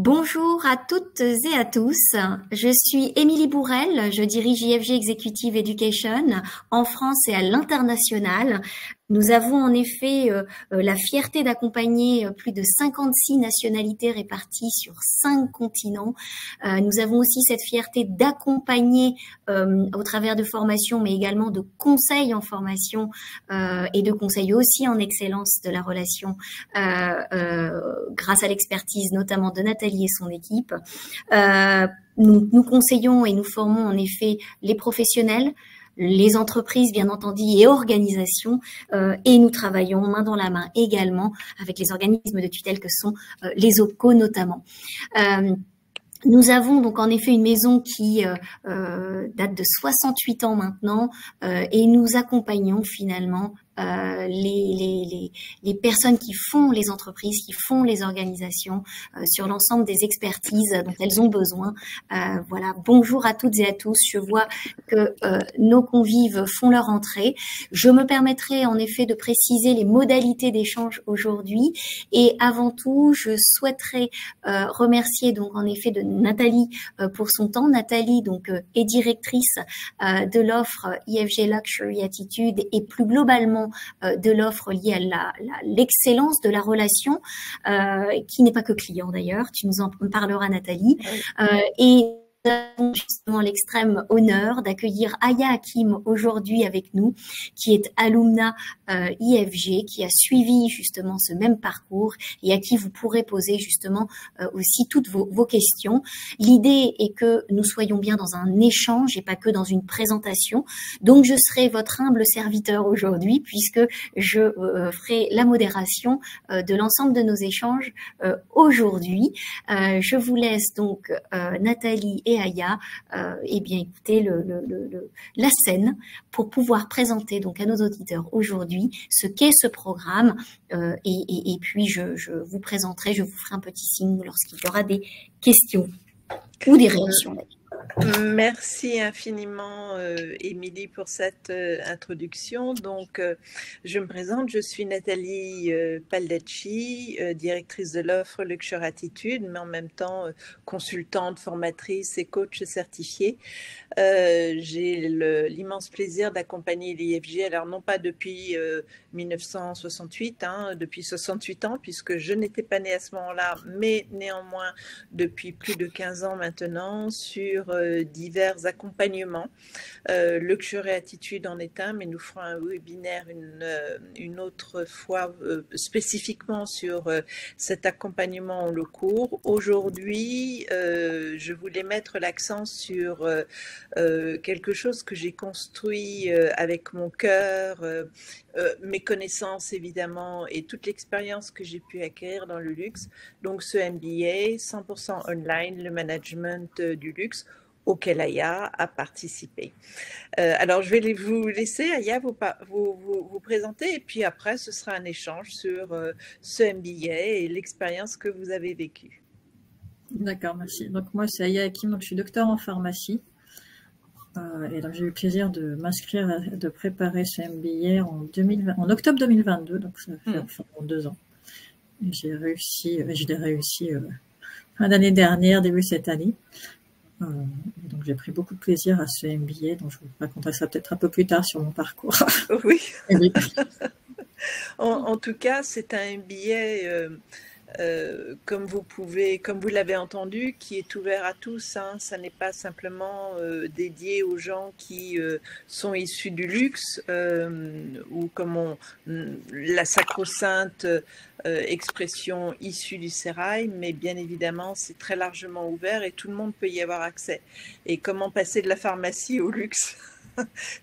Bonjour à toutes et à tous. Je suis Émilie Bourrel, je dirige IFG Executive Education en France et à l'international. Nous avons en effet la fierté d'accompagner plus de 56 nationalités réparties sur 5 continents. Nous avons aussi cette fierté d'accompagner au travers de formations, mais également de conseils en formation et de conseils aussi en excellence de la relation grâce à l'expertise notamment de Nathalie et son équipe. Nous conseillons et nous formons en effet les professionnels, les entreprises bien entendu et organisations et nous travaillons main dans la main également avec les organismes de tutelle que sont les OPCO notamment. Nous avons donc en effet une maison qui date de 68 ans maintenant et nous accompagnons finalement les personnes qui font les entreprises, qui font les organisations sur l'ensemble des expertises dont elles ont besoin. Voilà, bonjour à toutes et à tous. Je vois que nos convives font leur entrée. Je me permettrai en effet de préciser les modalités d'échange aujourd'hui et avant tout, je souhaiterais remercier donc en effet de Nathalie pour son temps. Nathalie donc est directrice de l'offre IFG Luxury Attitude et plus globalement de l'offre liée à l'excellence de la relation, qui n'est pas que client d'ailleurs. Tu nous en parleras Nathalie. Et nous avons justement l'extrême honneur d'accueillir Aya Hakim aujourd'hui avec nous, qui est alumna IFG, qui a suivi justement ce même parcours et à qui vous pourrez poser justement aussi toutes vos questions. L'idée est que nous soyons bien dans un échange et pas que dans une présentation. Donc je serai votre humble serviteur aujourd'hui puisque je ferai la modération de l'ensemble de nos échanges aujourd'hui. Je vous laisse donc Nathalie et Aya bien écouter la scène pour pouvoir présenter donc à nos auditeurs aujourd'hui ce qu'est ce programme et puis je vous présenterai, je vous ferai un petit signe lorsqu'il y aura des questions ou des réactions. Merci infiniment, Émilie, pour cette introduction. Donc, je me présente, je suis Nathalie Paldacci, directrice de l'offre Luxury Attitude, mais en même temps consultante, formatrice et coach certifiée. J'ai l'immense plaisir d'accompagner l'IFG, alors non pas depuis 1968, depuis 68 ans, puisque je n'étais pas née à ce moment-là, mais néanmoins depuis plus de 15 ans maintenant, sur divers accompagnements. Luxury Attitude en est un, mais nous ferons un webinaire une autre fois spécifiquement sur cet accompagnement en le cours. Aujourd'hui, je voulais mettre l'accent sur quelque chose que j'ai construit avec mon cœur, mes connaissances évidemment et toute l'expérience que j'ai pu acquérir dans le luxe. Donc ce MBA 100% online, le management du luxe, auquel Aya a participé. Alors, je vais vous laisser, Aya, vous présenter et puis après, ce sera un échange sur ce MBA et l'expérience que vous avez vécue. D'accord, merci. Donc, moi, c'est Aya Hakim, donc je suis docteur en pharmacie. Et donc, j'ai eu le plaisir de m'inscrire, de préparer ce MBA en octobre 2022, donc ça fait environ 2 ans. Et je l'ai réussi fin d'année dernière, début cette année. Donc j'ai pris beaucoup de plaisir à ce MBA, donc je vous raconterai ça peut-être un peu plus tard sur mon parcours. Oui. En tout cas, c'est un MBA, comme vous l'avez entendu, qui est ouvert à tous. Ça n'est pas simplement dédié aux gens qui sont issus du luxe ou comme la sacro-sainte expression issue du sérail, mais bien évidemment, c'est très largement ouvert et tout le monde peut y avoir accès. Et comment passer de la pharmacie au luxe?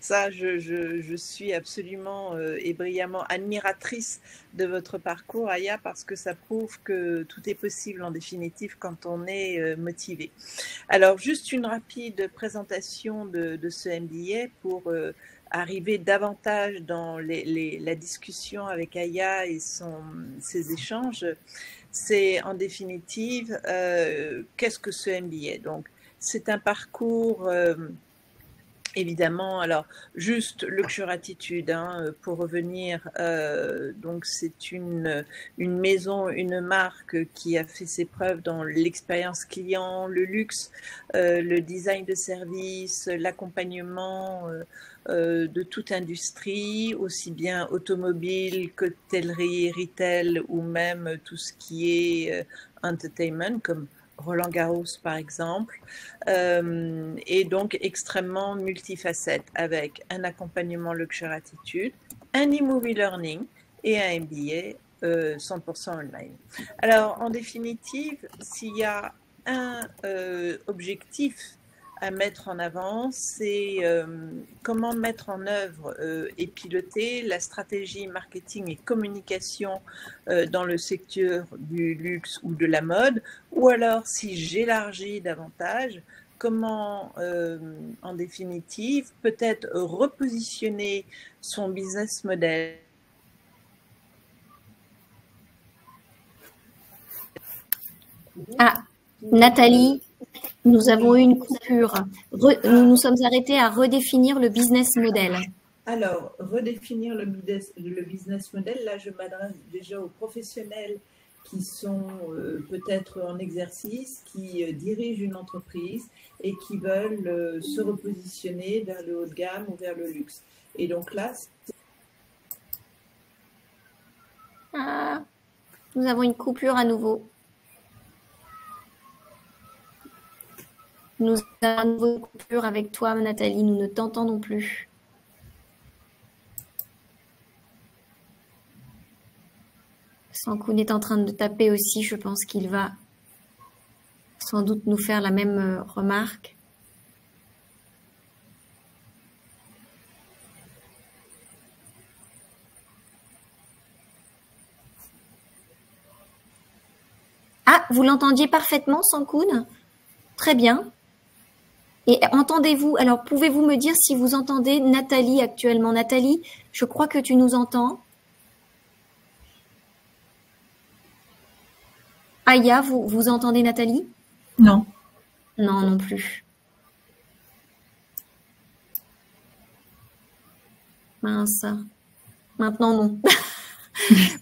Ça, je suis absolument et brillamment admiratrice de votre parcours, Aya, parce que ça prouve que tout est possible en définitive quand on est motivé. Alors, juste une rapide présentation de ce MBA pour arriver davantage dans la discussion avec Aya et ses échanges. C'est en définitive, qu'est-ce que ce MBA? Donc, c'est un parcours Évidemment, alors juste Luxure Attitude, hein, pour revenir, donc c'est une maison, une marque qui a fait ses preuves dans l'expérience client, le luxe, le design de service, l'accompagnement de toute industrie, aussi bien automobile qu'hôtellerie, retail ou même tout ce qui est entertainment comme Roland Garros par exemple, et donc extrêmement multifacette avec un accompagnement Luxure Attitude, un e-movie learning et un MBA 100% online. Alors en définitive, s'il y a un objectif à mettre en avant, c'est comment mettre en œuvre et piloter la stratégie marketing et communication dans le secteur du luxe ou de la mode, ou alors si j'élargis davantage, comment en définitive peut-être repositionner son business model. Ah, Nathalie, nous avons eu une coupure. Nous nous sommes arrêtés à redéfinir le business model. Alors, redéfinir le business model, là je m'adresse déjà aux professionnels qui sont peut-être en exercice, qui dirigent une entreprise et qui veulent se repositionner vers le haut de gamme ou vers le luxe. Et donc là, nous avons une coupure à nouveau. Nous avons une nouvelle coupure avec toi, Nathalie. Nous ne t'entendons plus. Sankoun est en train de taper aussi. Je pense qu'il va sans doute nous faire la même remarque. Ah, vous l'entendiez parfaitement, Sankoun? Très bien. Et entendez-vous, alors pouvez-vous me dire si vous entendez Nathalie actuellement? Nathalie, je crois que tu nous entends. Aya, vous entendez Nathalie? Non. Non, non plus. Mince. Maintenant, non.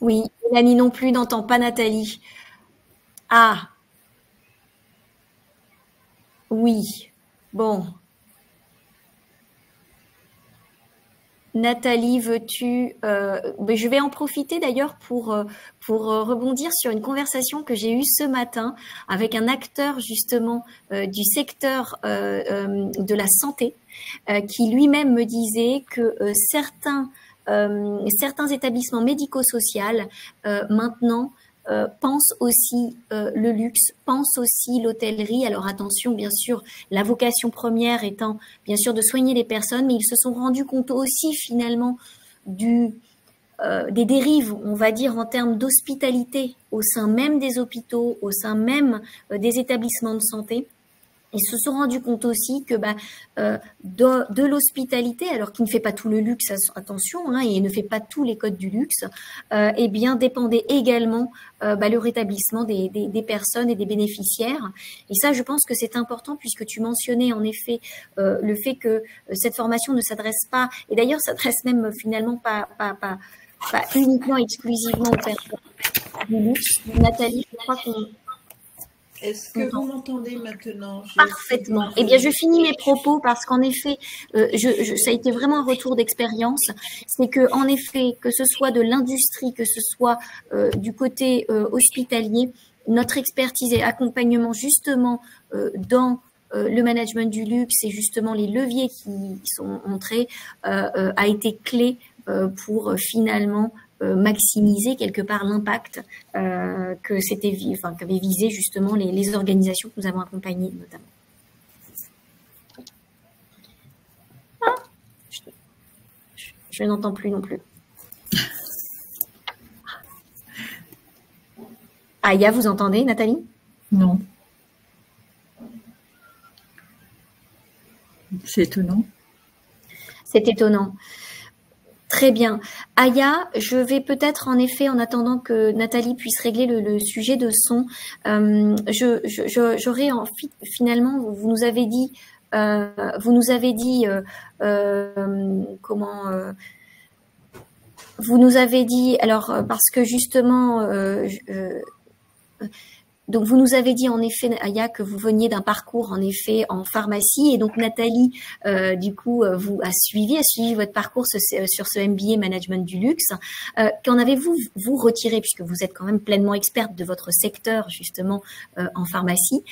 Oui, Mélanie non plus n'entend pas Nathalie. Ah. Oui. Bon. Nathalie, veux-tu... je vais en profiter d'ailleurs pour rebondir sur une conversation que j'ai eue ce matin avec un acteur justement du secteur de la santé qui lui-même me disait que certains établissements médico-sociaux maintenant pense aussi le luxe, pense aussi l'hôtellerie. Alors attention, bien sûr, la vocation première étant bien sûr de soigner les personnes, mais ils se sont rendus compte aussi finalement des dérives, on va dire, en termes d'hospitalité au sein même des hôpitaux, au sein même des établissements de santé. Ils se sont rendus compte aussi que de l'hospitalité, alors qu'il ne fait pas tout le luxe, attention, hein, et ne fait pas tous les codes du luxe, eh bien dépendait également le rétablissement des personnes et des bénéficiaires. Et ça, je pense que c'est important puisque tu mentionnais en effet le fait que cette formation ne s'adresse pas, et d'ailleurs s'adresse même finalement pas uniquement exclusivement aux personnes du luxe. Nathalie, je crois qu'on... Est-ce que vous m'entendez maintenant? Parfaitement. Eh bien, je finis mes propos parce qu'en effet, ça a été vraiment un retour d'expérience. C'est que, en effet, que ce soit de l'industrie, que ce soit du côté hospitalier, notre expertise et accompagnement justement dans le management du luxe et justement les leviers qui sont montrés a été clé pour finalement maximiser quelque part l'impact qu'avaient visé justement les organisations que nous avons accompagnées notamment. Je n'entends plus non plus. Aya, vous entendez, Nathalie? Non. C'est étonnant. C'est étonnant. Très bien. Aya, je vais peut-être en effet, en attendant que Nathalie puisse régler le sujet de son, j'aurais finalement, vous nous avez dit vous nous avez dit vous nous avez dit alors parce que justement donc, vous nous avez dit en effet, Aya, que vous veniez d'un parcours en effet en pharmacie, et donc Nathalie, du coup, vous a suivi votre parcours sur ce MBA Management du luxe. Qu'en avez-vous retiré, puisque vous êtes quand même pleinement experte de votre secteur justement en pharmacie?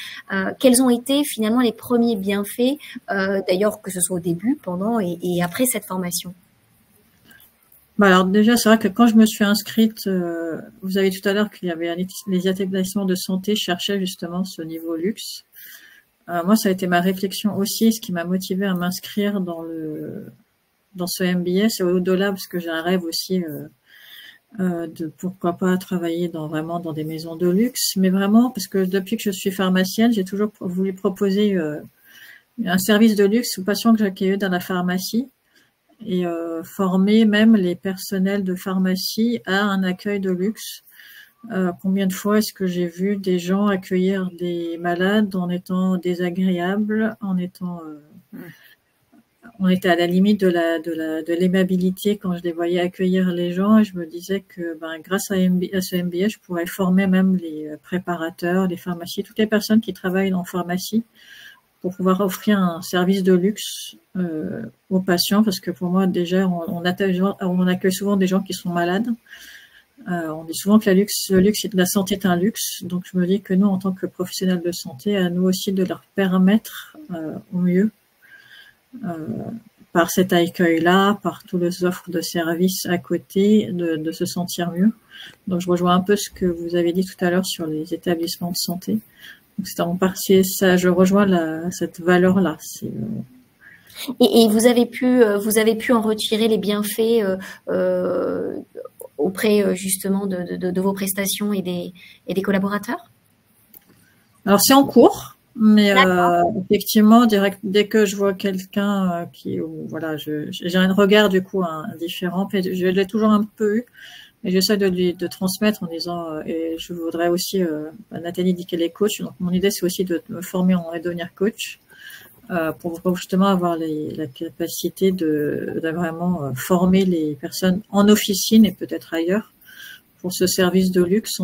Quels ont été finalement les premiers bienfaits, d'ailleurs que ce soit au début, pendant et après cette formation? Bah alors déjà, c'est vrai que quand je me suis inscrite, vous avez tout à l'heure qu'il y avait les établissements de santé cherchaient justement ce niveau luxe. Moi, ça a été ma réflexion aussi, ce qui m'a motivée à m'inscrire dans ce MBA. C'est au-delà parce que j'ai un rêve aussi de pourquoi pas travailler vraiment dans des maisons de luxe, mais vraiment parce que depuis que je suis pharmacienne, j'ai toujours voulu proposer un service de luxe aux patients que j'accueillais dans la pharmacie, et former même les personnels de pharmacie à un accueil de luxe. Combien de fois est-ce que j'ai vu des gens accueillir des malades en étant désagréables, on était à la limite de l'aimabilité quand je les voyais accueillir les gens, et je me disais que grâce à ce MBA, je pourrais former même les préparateurs, les pharmacies, toutes les personnes qui travaillent en pharmacie, pour pouvoir offrir un service de luxe aux patients, parce que pour moi déjà on accueille souvent des gens qui sont malades. On dit souvent que la santé est un luxe, donc je me dis que nous, en tant que professionnels de santé, à nous aussi de leur permettre au mieux, par cet accueil-là, par tous les offres de services à côté, de se sentir mieux. Donc je rejoins un peu ce que vous avez dit tout à l'heure sur les établissements de santé. Donc c'est en partie ça, je rejoins cette valeur-là. Et vous avez pu en retirer les bienfaits auprès justement de vos prestations et des collaborateurs? Alors c'est en cours, mais effectivement, dès que je vois quelqu'un voilà, j'ai un regard du coup différent. Je l'ai toujours un peu eu, mais j'essaie de transmettre en disant, et je voudrais aussi, Nathalie dit qu'elle est coach, donc mon idée c'est aussi de me former et devenir coach, pour justement avoir la capacité de vraiment former les personnes en officine et peut-être ailleurs pour ce service de luxe,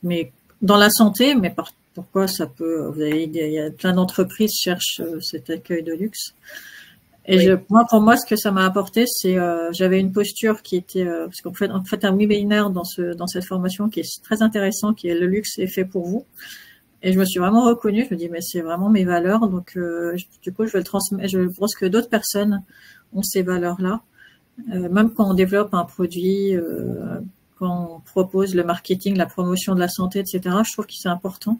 mais dans la santé, mais pourquoi ça peut, il y a plein d'entreprises qui cherchent cet accueil de luxe. Et oui. Pour moi, ce que ça m'a apporté, c'est j'avais une posture qui était parce qu'en fait un webinaire dans cette formation qui est très intéressant, qui est le luxe est fait pour vous. Et je me suis vraiment reconnue. Je me dis mais c'est vraiment mes valeurs, donc du coup je vais le transmettre. Je pense que d'autres personnes ont ces valeurs-là, même quand on développe un produit, quand on propose le marketing, la promotion de la santé, etc. Je trouve que c'est important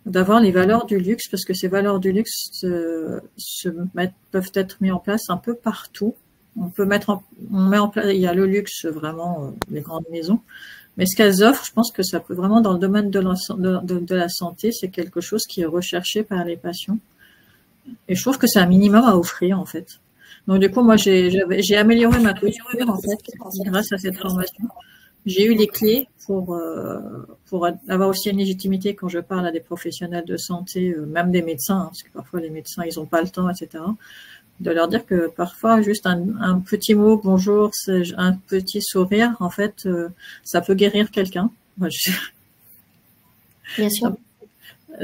d'avoir les valeurs du luxe, parce que ces valeurs du luxe peuvent être mises en place un peu partout. On met en place, il y a le luxe vraiment, les grandes maisons, mais ce qu'elles offrent, je pense que ça peut vraiment, dans le domaine de la santé, c'est quelque chose qui est recherché par les patients. Et je trouve que c'est un minimum à offrir, en fait. Donc, du coup, moi, j'ai amélioré ma posture, en fait, grâce à cette formation. J'ai eu les clés pour avoir aussi une légitimité quand je parle à des professionnels de santé, même des médecins, hein, parce que parfois les médecins, ils n'ont pas le temps, etc. De leur dire que parfois, juste un petit mot, bonjour, un petit sourire, en fait, ça peut guérir quelqu'un. Bien sûr.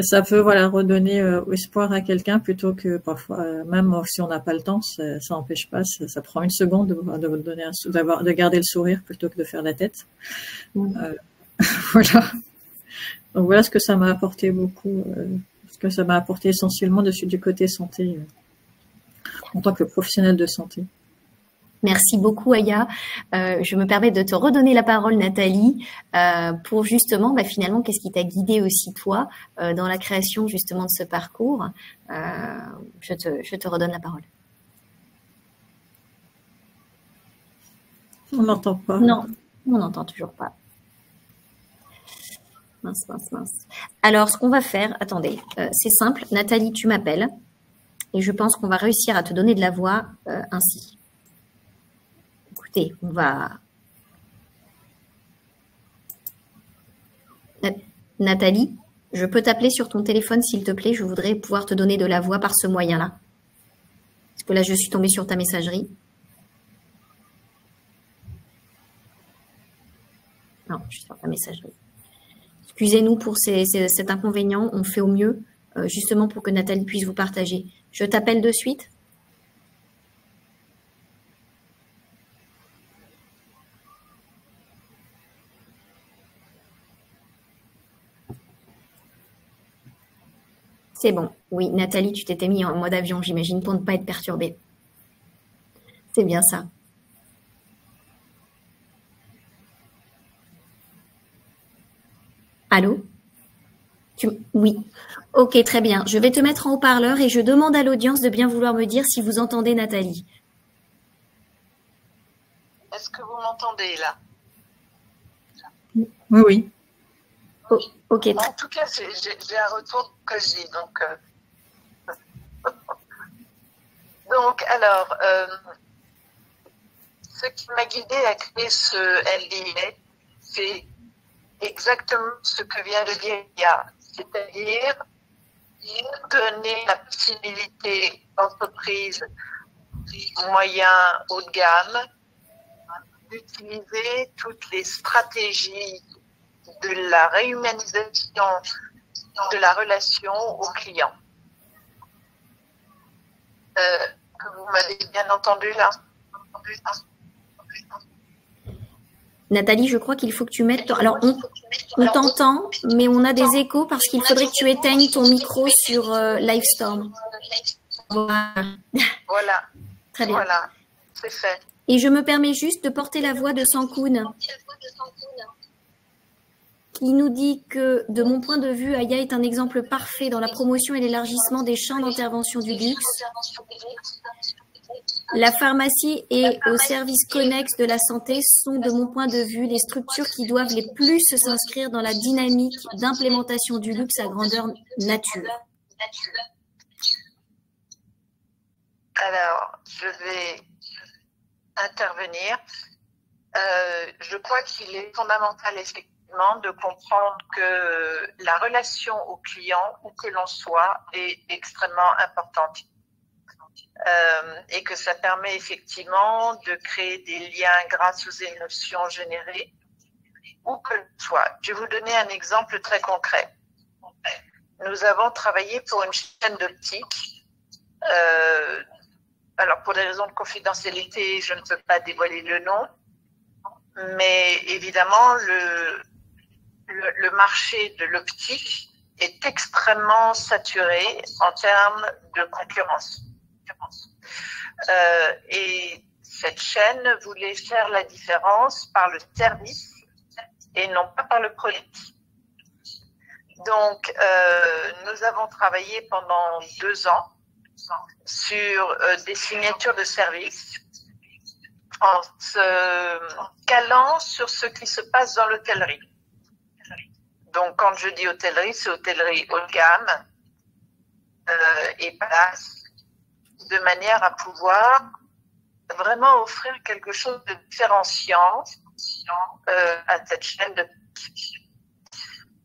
Ça peut, voilà, redonner espoir à quelqu'un, plutôt que parfois, même si on n'a pas le temps, ça n'empêche pas, ça prend une seconde de garder le sourire plutôt que de faire la tête. Voilà. Donc voilà ce que ça m'a apporté beaucoup, ce que ça m'a apporté essentiellement du côté santé, en tant que professionnel de santé. Merci beaucoup, Aya. Je me permets de te redonner la parole, Nathalie, pour justement, finalement, qu'est-ce qui t'a guidé aussi, toi, dans la création justement de ce parcours. Je te redonne la parole. On n'entend pas. Non, on n'entend toujours pas. Mince. Alors, ce qu'on va faire, attendez, c'est simple. Nathalie, tu m'appelles et je pense qu'on va réussir à te donner de la voix ainsi. Écoutez, on va... Nathalie, Je peux t'appeler sur ton téléphone, s'il te plaît. Je voudrais pouvoir te donner de la voix par ce moyen-là. Parce que là, je suis tombée sur ta messagerie. Non, je suis sur ta messagerie. Excusez-nous pour cet inconvénient. On fait au mieux, justement pour que Nathalie puisse vous partager. Je t'appelle de suite. C'est bon. Oui, Nathalie, tu t'étais mis en mode avion, j'imagine, pour ne pas être perturbée. C'est bien ça. Allô? Oui. Ok, très bien. Je vais te mettre en haut-parleur et je demande à l'audience de bien vouloir me dire si vous entendez Nathalie. Est-ce que vous m'entendez là? Oui, oui. Oh, ok. En tout cas, j'ai un retour que j'ai. Donc, alors, ce qui m'a guidé à créer ce LDA, c'est exactement ce que vient de dire Lia, c'est-à-dire donner la possibilité d'entreprises moyen haut de gamme d'utiliser toutes les stratégies de la réhumanisation de la relation au client. Que vous m'avez bien entendu là. Nathalie, je crois qu'il faut que tu mettes... Alors, on t'entend, mais on a des échos parce qu'il faudrait que tu éteignes ton micro sur Livestorm. Voilà. Très bien. Voilà, c'est fait. Et je me permets juste de porter la voix de Sankoun, qui nous dit que, de mon point de vue, Aya est un exemple parfait dans la promotion et l'élargissement des champs d'intervention du luxe. La pharmacie et aux services connexes de la santé sont, de mon point de vue, les structures qui doivent les plus s'inscrire dans la dynamique d'implémentation du luxe à grandeur nature. Alors, je vais intervenir. Je crois qu'il est fondamental, effectivement, de comprendre que la relation au client, où que l'on soit, est extrêmement importante. Et que ça permet effectivement de créer des liens grâce aux émotions générées, où que l'on soit. Je vais vous donner un exemple très concret. Nous avons travaillé pour une chaîne d'optique. Alors, pour des raisons de confidentialité, je ne peux pas dévoiler le nom, mais évidemment, le marché de l'optique est extrêmement saturé en termes de concurrence. Et cette chaîne voulait faire la différence par le service et non pas par le produit. Donc, nous avons travaillé pendant 2 ans sur des signatures de services en se calant sur ce qui se passe dans l'hôtellerie. Donc, quand je dis hôtellerie, c'est hôtellerie haut de gamme et place, de manière à pouvoir vraiment offrir quelque chose de différenciant à cette chaîne de...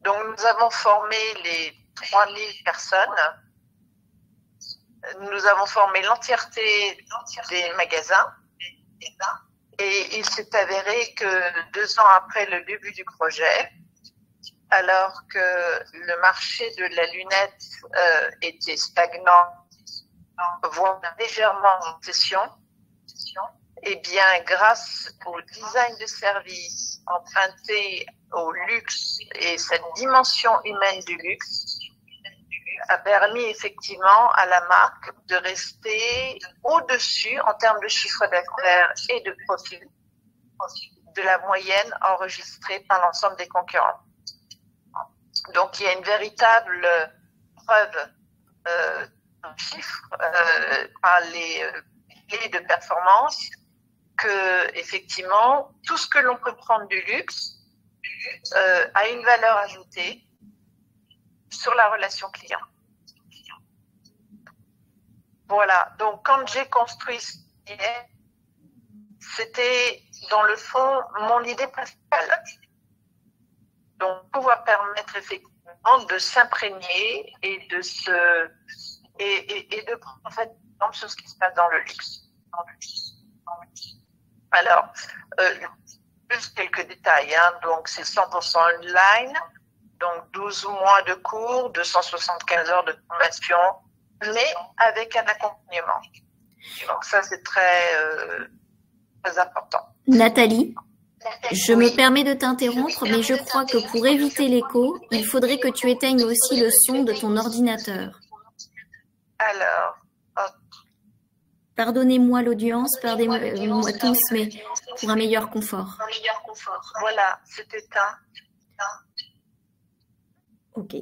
Donc, nous avons formé les 3000 personnes. Nous avons formé l'entièreté des magasins. Et il s'est avéré que 2 ans après le début du projet, alors que le marché de la lunette était stagnant, voire légèrement en cession, eh bien, grâce au design de service emprunté au luxe et cette dimension humaine du luxe, a permis effectivement à la marque de rester au-dessus en termes de chiffre d'affaires et de profit de la moyenne enregistrée par l'ensemble des concurrents. Donc, il y a une véritable preuve chiffre par les clés de performance que effectivement tout ce que l'on peut prendre du luxe a une valeur ajoutée sur la relation client. Voilà, donc quand j'ai construit ce billet, c'était dans le fond mon idée principale. Donc pouvoir permettre effectivement de s'imprégner et de de prendre en fait exemple sur ce qui se passe dans le luxe. Alors, juste quelques détails, hein. Donc c'est 100% online, donc 12 mois de cours, 275 heures de formation, mais avec un accompagnement. Donc ça c'est très important. Nathalie, je me permets de t'interrompre, mais je crois que pour éviter l'écho, il faudrait que tu éteignes aussi le son de ton ordinateur. Alors, pardonnez-moi l'audience, pardonnez-moi tous, mais pour un meilleur confort. Voilà, c'est éteint. Ok.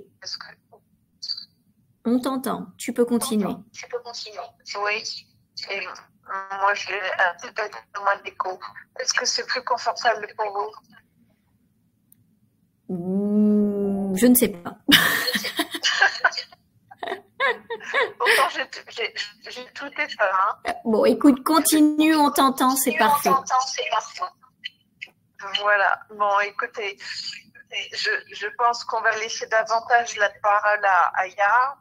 On t'entend, tu peux continuer. Oui. Et moi, j'ai un petit peu moins d'écho. Est-ce que c'est plus confortable pour vous? Je ne sais pas. Pourtant, j'ai tout éteint. Hein. Bon, écoute, continue, on t'entend, c'est parfait. Voilà. Bon, écoutez, je pense qu'on va laisser davantage la parole à Aya,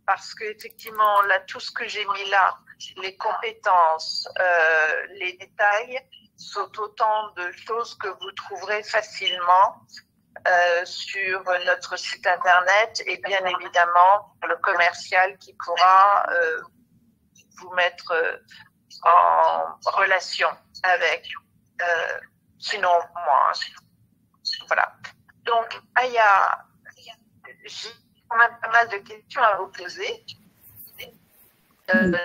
parce qu'effectivement, là, tout ce que j'ai mis là, les compétences, les détails, sont autant de choses que vous trouverez facilement sur notre site internet et bien évidemment le commercial qui pourra vous mettre en relation avec, sinon moi. Voilà. Donc, Aya, j'ai quand même pas mal de questions à vous poser.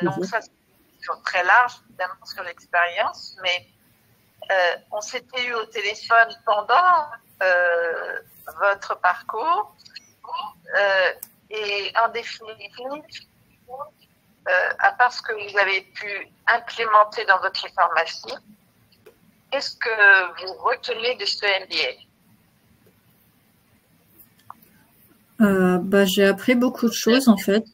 Donc, ça, c'est une question très large, évidemment, sur l'expérience, mais on s'était eu au téléphone pendant votre parcours et en définitive, à part ce que vous avez pu implémenter dans votre pharmacie, qu'est-ce que vous retenez de ce MBA? J'ai appris beaucoup de choses en fait.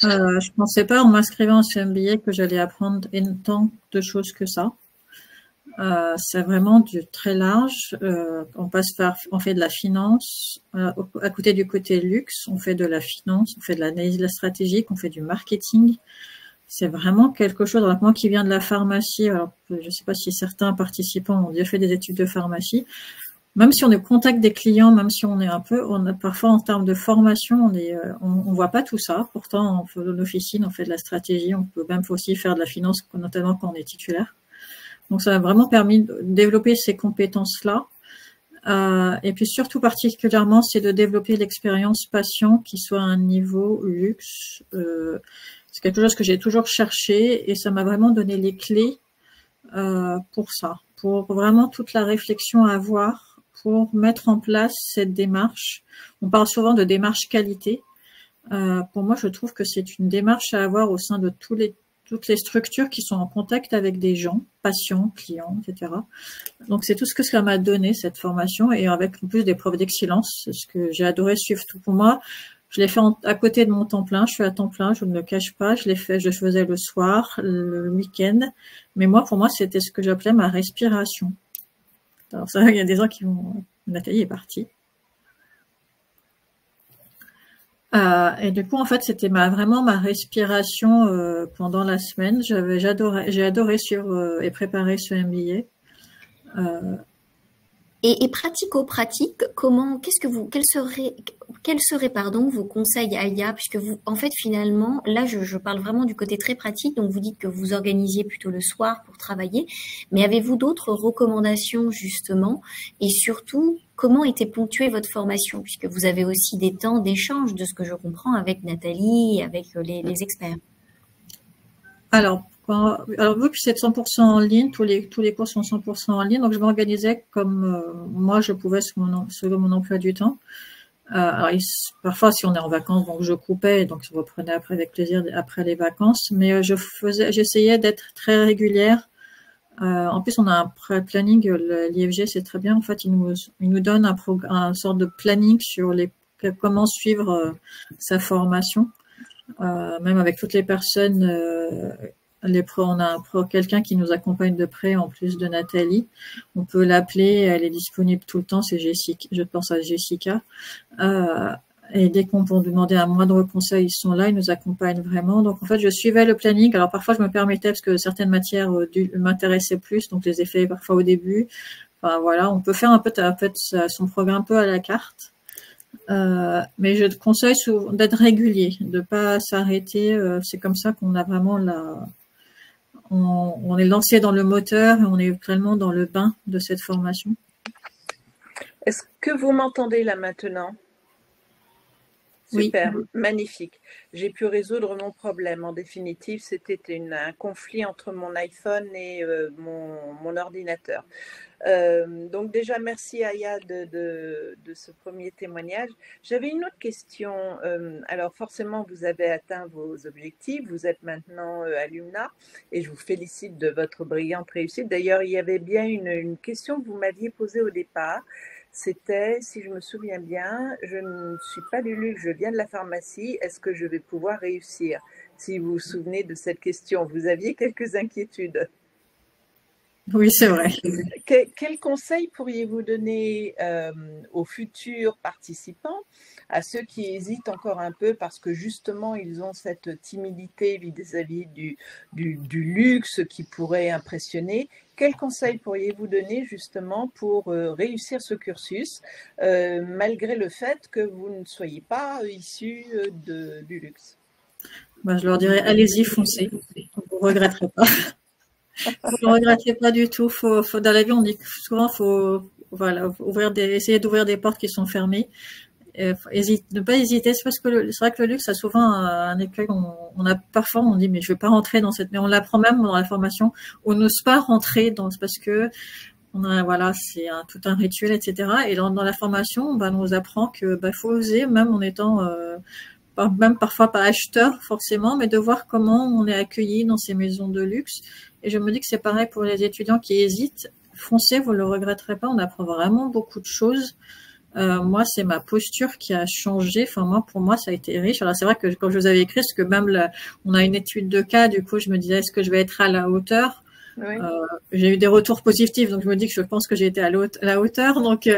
Je pensais pas en m'inscrivant à ce MBA que j'allais apprendre tant de choses que ça. C'est vraiment du très large. On fait de la finance. À côté du côté luxe, on fait de la finance, on fait de l'analyse stratégique, on fait du marketing. C'est vraiment quelque chose. Alors, moi qui viens de la pharmacie, alors je sais pas si certains participants ont déjà fait des études de pharmacie. Même si on est au contact des clients, même si on est parfois en termes de formation, on voit pas tout ça. Pourtant, on fait de l'officine, on fait de la stratégie, on peut même aussi faire de la finance, notamment quand on est titulaire. Donc, ça m'a vraiment permis de développer ces compétences-là. Et puis, surtout particulièrement, c'est de développer l'expérience patient qui soit à un niveau luxe. C'est quelque chose que j'ai toujours cherché et ça m'a vraiment donné les clés pour ça, pour vraiment toute la réflexion à avoir pour mettre en place cette démarche. On parle souvent de démarche qualité. Pour moi, je trouve que c'est une démarche à avoir au sein de toutes les structures qui sont en contact avec des gens, patients, clients, etc. Donc, c'est tout ce que ça m'a donné, cette formation, et avec en plus des preuves d'excellence, ce que j'ai adoré suivre. Tout pour moi, je l'ai fait à côté de mon temps plein. Je suis à temps plein, je ne le cache pas. Je faisais le soir, le week-end. Mais moi, pour moi, c'était ce que j'appelais ma respiration. Alors ça, il y a des gens qui vont... Nathalie est partie. Et du coup, en fait, c'était vraiment ma respiration pendant la semaine. J'ai adoré suivre et préparer ce MBA. Et pratico-pratique, quels seraient vos conseils à Aya, puisque vous, en fait, finalement, là, je parle vraiment du côté très pratique, donc vous dites que vous organisiez plutôt le soir pour travailler, mais avez-vous d'autres recommandations, justement, et surtout, comment était ponctuée votre formation, puisque vous avez aussi des temps d'échange, de ce que je comprends, avec Nathalie et avec les experts. Alors, vu que c'est 100% en ligne, tous les cours sont 100% en ligne, donc je m'organisais comme moi je pouvais selon mon emploi du temps. Alors, parfois, si on est en vacances, donc je coupais, donc je reprenais après avec plaisir après les vacances, mais j'essayais d'être très régulière. En plus, on a un planning, l'IFG, c'est très bien. En fait, il nous donne un sorte de planning sur comment suivre sa formation, même avec toutes les personnes on a quelqu'un qui nous accompagne de près en plus de Nathalie. On peut l'appeler, elle est disponible tout le temps, c'est Jessica, je pense à Jessica. Et dès qu'on peut demander un moindre conseil, ils sont là, ils nous accompagnent vraiment. Donc en fait, je suivais le planning. Alors parfois, je me permettais parce que certaines matières m'intéressaient plus, donc je les ai fait parfois au début. Enfin voilà, on peut faire un peu son programme un peu à la carte. Mais je te conseille d'être régulier, de pas s'arrêter. C'est comme ça qu'on a vraiment on est lancé dans le moteur et on est vraiment dans le bain de cette formation. Est-ce que vous m'entendez là maintenant? Super, oui. Magnifique. J'ai pu résoudre mon problème. En définitive, c'était un conflit entre mon iPhone et mon ordinateur. Donc déjà, merci Aya de ce premier témoignage. J'avais une autre question. Alors forcément, vous avez atteint vos objectifs. Vous êtes maintenant à l'UMNA et je vous félicite de votre brillante réussite. D'ailleurs, il y avait bien une question que vous m'aviez posée au départ. C'était, si je me souviens bien, je ne suis pas du luxe, je viens de la pharmacie, est-ce que je vais pouvoir réussir? Si vous vous souvenez de cette question, vous aviez quelques inquiétudes. Oui, c'est vrai. Quel conseil pourriez-vous donner aux futurs participants, à ceux qui hésitent encore un peu parce que justement ils ont cette timidité vis-à-vis du luxe qui pourrait impressionner? Quel conseil pourriez-vous donner justement pour réussir ce cursus malgré le fait que vous ne soyez pas issu du luxe? Ben, je leur dirais, allez-y, foncez, vous ne regretterez pas. Vous ne regrettez pas du tout. Dans la vie, on dit souvent, voilà, essayer d'ouvrir des portes qui sont fermées. Ne pas hésiter. C'est parce que c'est vrai que le luxe a souvent un écueil. Parfois, on dit, mais je veux pas rentrer dans cette, mais on l'apprend même dans la formation. On n'ose pas rentrer parce que voilà, c'est tout un rituel, etc. Et dans la formation, on nous apprend que, faut oser, même en étant, même parfois pas acheteur forcément, mais de voir comment on est accueilli dans ces maisons de luxe. Et je me dis que c'est pareil pour les étudiants qui hésitent. Foncez, vous le regretterez pas. On apprend vraiment beaucoup de choses. Moi, c'est ma posture qui a changé. Enfin, pour moi, ça a été riche. Alors, c'est vrai que quand je vous avais écrit, parce que même on a une étude de cas, du coup, je me disais, est-ce que je vais être à la hauteur? Oui. J'ai eu des retours positifs, donc je me dis que je pense que j'ai été à la hauteur. Donc,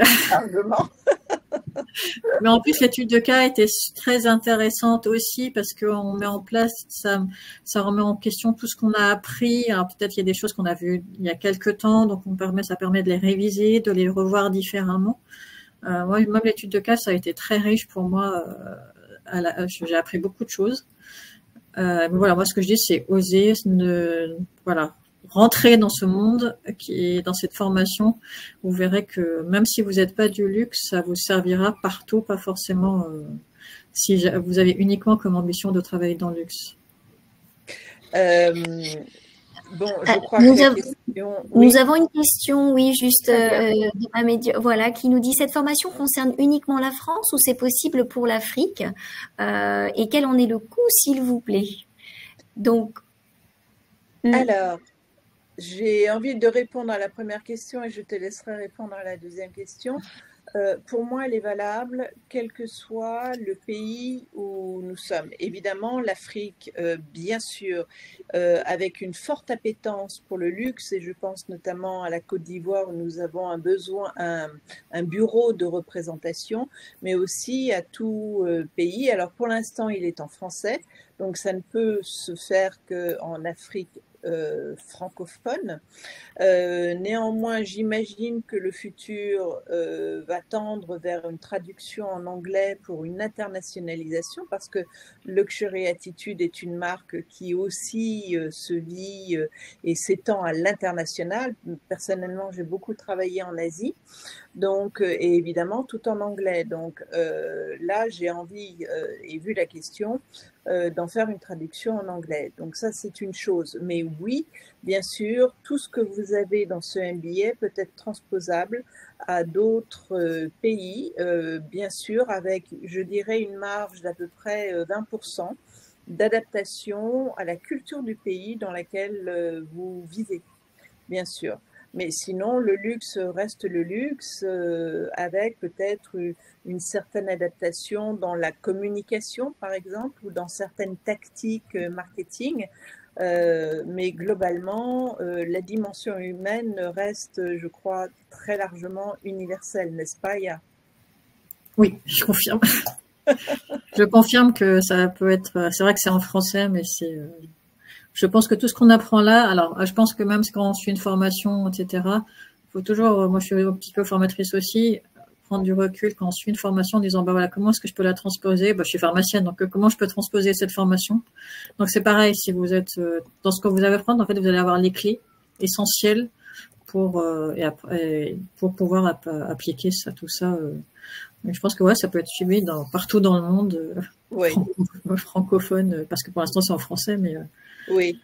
mais en plus, l'étude de cas était très intéressante aussi parce qu'on met en place, ça remet en question tout ce qu'on a appris. Alors peut-être qu'il y a des choses qu'on a vues il y a quelques temps, donc ça permet de les réviser, de les revoir différemment. Moi, même l'étude de cas, ça a été très riche pour moi. J'ai appris beaucoup de choses. Mais voilà, moi, ce que je dis, c'est oser, voilà, rentrer dans ce monde qui est dans cette formation. Vous verrez que même si vous n'êtes pas du luxe, ça vous servira partout, pas forcément si vous avez uniquement comme ambition de travailler dans le luxe. Bon, je crois que nous avons une question, oui, juste voilà, qui nous dit: cette formation concerne uniquement la France ou c'est possible pour l'Afrique et quel en est le coût, s'il vous plaît? Donc, alors, j'ai envie de répondre à la première question et je te laisserai répondre à la deuxième question. Pour moi, elle est valable, quel que soit le pays où nous sommes. Évidemment, l'Afrique, bien sûr, avec une forte appétence pour le luxe, et je pense notamment à la Côte d'Ivoire où nous avons un bureau de représentation, mais aussi à tout pays. Alors, pour l'instant, il est en français, donc ça ne peut se faire qu'en Afrique francophone. Néanmoins, j'imagine que le futur va tendre vers une traduction en anglais pour une internationalisation parce que Luxury Attitude est une marque qui aussi se vit et s'étend à l'international. Personnellement, j'ai beaucoup travaillé en Asie, donc, et évidemment tout en anglais. Donc là, j'ai envie, et vu la question, d'en faire une traduction en anglais. Donc ça, c'est une chose. Mais oui, bien sûr, tout ce que vous avez dans ce MBA peut être transposable à d'autres pays, bien sûr, avec, je dirais, une marge d'à peu près 20% d'adaptation à la culture du pays dans laquelle vous vivez, bien sûr. Mais sinon, le luxe reste le luxe, avec peut-être une certaine adaptation dans la communication, par exemple, ou dans certaines tactiques marketing. Mais globalement, la dimension humaine reste, je crois, très largement universelle, n'est-ce pas, Aya? Oui, je confirme. Je confirme que ça peut être. C'est vrai que c'est en français, mais c'est. Je pense que tout ce qu'on apprend là. Alors, je pense que même quand on suit une formation, etc. Il faut toujours. Moi, je suis un petit peu formatrice aussi. Prendre du recul quand on suit une formation en disant bah voilà, comment est-ce que je peux la transposer. Bah, je suis pharmacienne, donc comment je peux transposer cette formation. Donc c'est pareil, si vous êtes dans ce que vous allez apprendre, en fait vous allez avoir les clés essentielles pour pour pouvoir appliquer ça, tout ça. Mais je pense que ouais, ça peut être suivi partout dans le monde, Oui, francophone, parce que pour l'instant c'est en français, mais oui.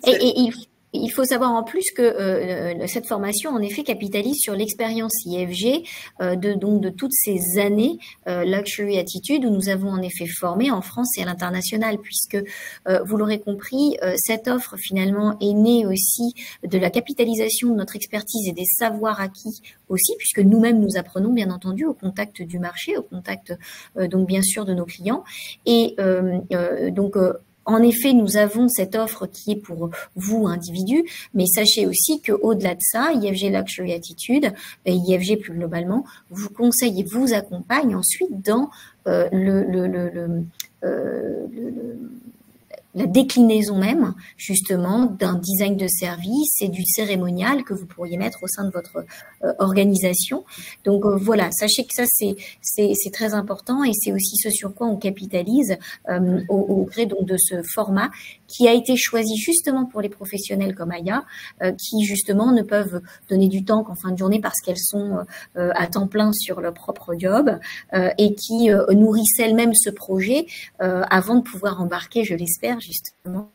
Et il faut savoir en plus que cette formation, en effet, capitalise sur l'expérience IFG de toutes ces années Luxury Attitude où nous avons en effet formé en France et à l'international, puisque vous l'aurez compris, cette offre finalement est née aussi de la capitalisation de notre expertise et des savoirs acquis aussi, puisque nous-mêmes nous apprenons bien entendu au contact du marché, au contact donc bien sûr de nos clients, et en effet, nous avons cette offre qui est pour vous, individus, mais sachez aussi qu'au-delà de ça, IFG Luxury Attitude et IFG plus globalement vous conseille et vous accompagne ensuite dans la déclinaison même, justement, d'un design de service et du cérémonial que vous pourriez mettre au sein de votre organisation. Donc voilà, sachez que ça c'est très important et c'est aussi ce sur quoi on capitalise au gré donc de ce format qui a été choisi justement pour les professionnels comme Aya, qui justement ne peuvent donner du temps qu'en fin de journée parce qu'elles sont à temps plein sur leur propre job et qui nourrissent elles-mêmes ce projet avant de pouvoir embarquer, je l'espère, justement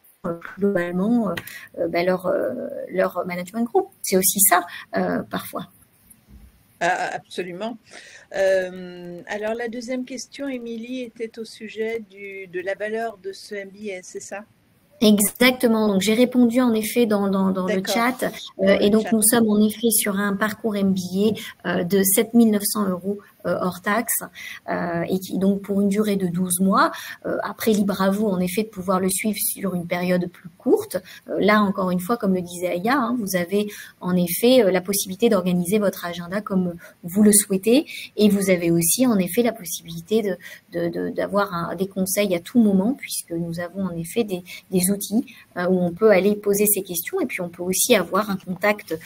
globalement leur management group. C'est aussi ça parfois. Absolument. Alors la deuxième question, Émilie, était au sujet de la valeur de ce MBA, c'est ça? Exactement. Donc j'ai répondu en effet dans le chat et donc nous sommes en effet sur un parcours MBA de 7 900 € hors taxe et qui donc pour une durée de 12 mois. Après libre à vous en effet de pouvoir le suivre sur une période plus courte. Là encore une fois comme le disait Aya, hein, vous avez en effet la possibilité d'organiser votre agenda comme vous le souhaitez et vous avez aussi en effet la possibilité d'avoir des conseils à tout moment puisque nous avons en effet des outils où on peut aller poser ses questions et puis on peut aussi avoir un contact,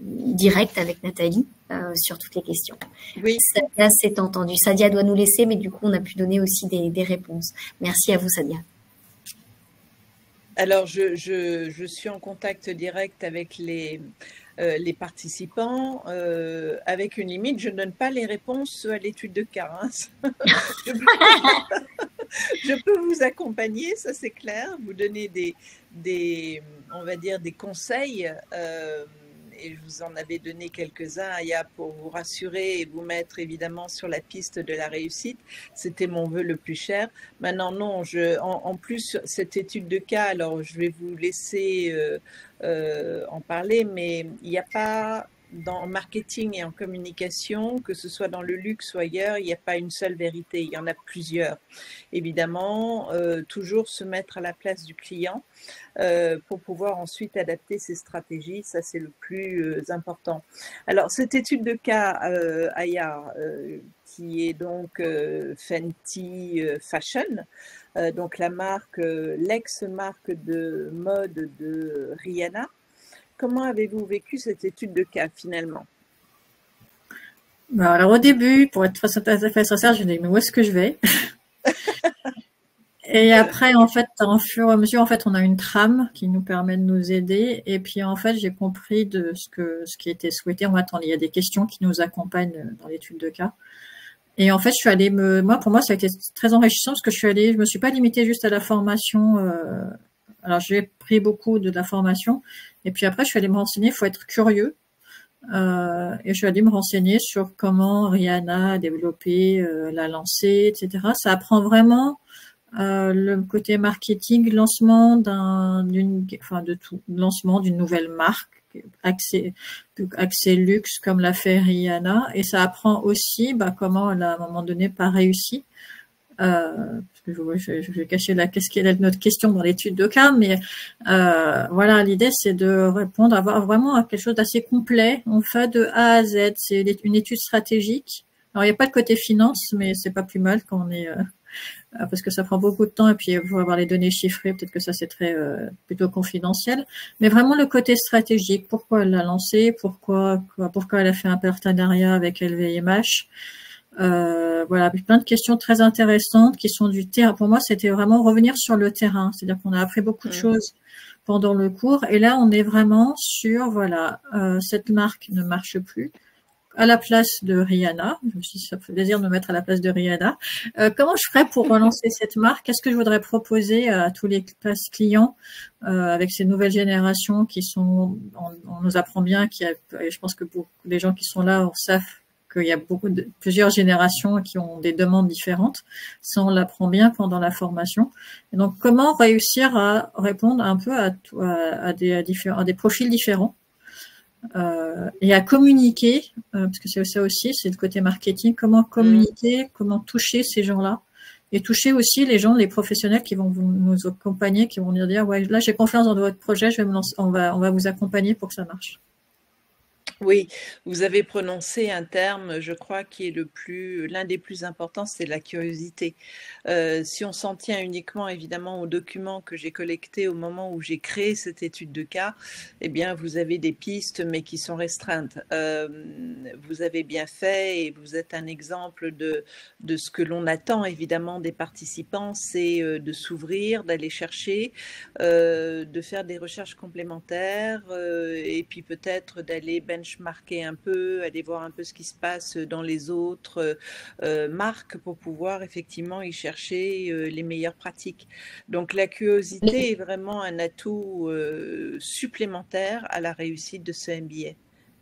direct avec Nathalie sur toutes les questions. Oui. Sadia s'est entendue. Sadia doit nous laisser, mais du coup, on a pu donner aussi des réponses. Merci à vous, Sadia. Alors, je suis en contact direct avec les participants avec une limite. Je ne donne pas les réponses à l'étude de cas. Hein. Je peux vous accompagner, ça c'est clair, vous donner on va dire des conseils et je vous en avais donné quelques-uns, Aya, pour vous rassurer et vous mettre évidemment sur la piste de la réussite. C'était mon vœu le plus cher. Maintenant, non, en plus, cette étude de cas, alors je vais vous laisser en parler, mais il n'y a pas... en marketing et en communication, que ce soit dans le luxe ou ailleurs, il n'y a pas une seule vérité, il y en a plusieurs. Évidemment, toujours se mettre à la place du client pour pouvoir ensuite adapter ses stratégies, ça c'est le plus important. Alors, cette étude de cas, Aya, qui est donc Fenty Fashion, donc la marque, l'ex-marque de mode de Rihanna. Comment avez-vous vécu cette étude de cas finalement? Alors au début, pour être très sincère, je me dis mais où est-ce que je vais? Et après, en fait, en fur et à mesure, en fait, on a une trame qui nous permet de nous aider. Et puis, en fait, j'ai compris de ce qui était souhaité. Il y a des questions qui nous accompagnent dans l'étude de cas. Et en fait, je suis allée pour moi, ça a été très enrichissant parce que je me suis pas limitée juste à la formation. Alors, j'ai pris beaucoup de la formation. Et puis après, je suis allée me renseigner. Il faut être curieux. Et je suis allée me renseigner sur comment Rihanna a développé, l'a lancé, etc. Ça apprend vraiment le côté marketing, lancement lancement d'une nouvelle marque, accès luxe comme l'a fait Rihanna. Et ça apprend aussi comment elle a à un moment donné pas réussi. Je vais cacher qu'est-ce qu'est notre question dans l'étude de cas, mais voilà, l'idée c'est de répondre, avoir vraiment à quelque chose d'assez complet. On fait de A à Z, c'est une étude stratégique. Alors il n'y a pas le côté finance, mais c'est pas plus mal quand on est parce que ça prend beaucoup de temps et puis il faut avoir les données chiffrées. Peut-être que ça c'est très plutôt confidentiel, mais vraiment le côté stratégique. Pourquoi elle l'a lancé, pourquoi elle a fait un partenariat avec LVMH. Voilà, plein de questions très intéressantes qui sont du terrain. Pour moi, c'était vraiment revenir sur le terrain. C'est-à-dire qu'on a appris beaucoup de choses pendant le cours. Et là, on est vraiment sur, voilà, cette marque ne marche plus. À la place de Rihanna, je me suis dit, ça fait plaisir de me mettre à la place de Rihanna. Comment je ferais pour relancer cette marque? Qu'est-ce que je voudrais proposer à tous les clients avec ces nouvelles générations qui sont, on nous apprend bien et je pense que pour les gens qui sont là, on savent qu'il y a plusieurs générations qui ont des demandes différentes. Ça, on l'apprend bien pendant la formation. Et donc, comment réussir à répondre un peu à des profils différents et à communiquer, parce que c'est ça aussi, c'est le côté marketing, comment communiquer, comment toucher ces gens-là, et toucher aussi les gens, les professionnels qui vont nous accompagner, qui vont nous dire, ouais, là j'ai confiance dans votre projet, je vais me lancer, on va vous accompagner pour que ça marche. Oui, vous avez prononcé un terme, je crois, qui est l'un des plus importants, c'est la curiosité. Si on s'en tient uniquement, évidemment, aux documents que j'ai collectés au moment où j'ai créé cette étude de cas, eh bien, vous avez des pistes, mais qui sont restreintes. Vous avez bien fait et vous êtes un exemple de ce que l'on attend, évidemment, des participants, c'est de s'ouvrir, d'aller chercher, de faire des recherches complémentaires et puis peut-être d'aller benchmarker un peu, aller voir un peu ce qui se passe dans les autres marques pour pouvoir effectivement y chercher les meilleures pratiques. Donc la curiosité est vraiment un atout supplémentaire à la réussite de ce MBA.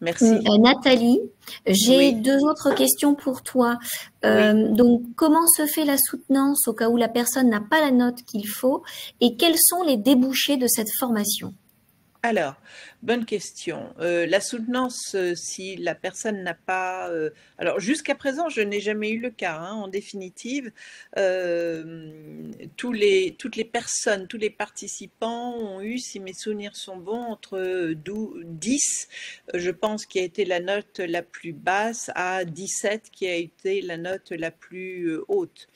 Merci. Nathalie, j'ai deux autres questions pour toi. Donc, comment se fait la soutenance au cas où la personne n'a pas la note qu'il faut et quels sont les débouchés de cette formation? Alors, bonne question. La soutenance, si la personne n'a pas... alors, jusqu'à présent, je n'ai jamais eu le cas. En définitive, toutes les personnes, tous les participants ont eu, si mes souvenirs sont bons, entre 10, je pense, qui a été la note la plus basse, à 17, qui a été la note la plus haute.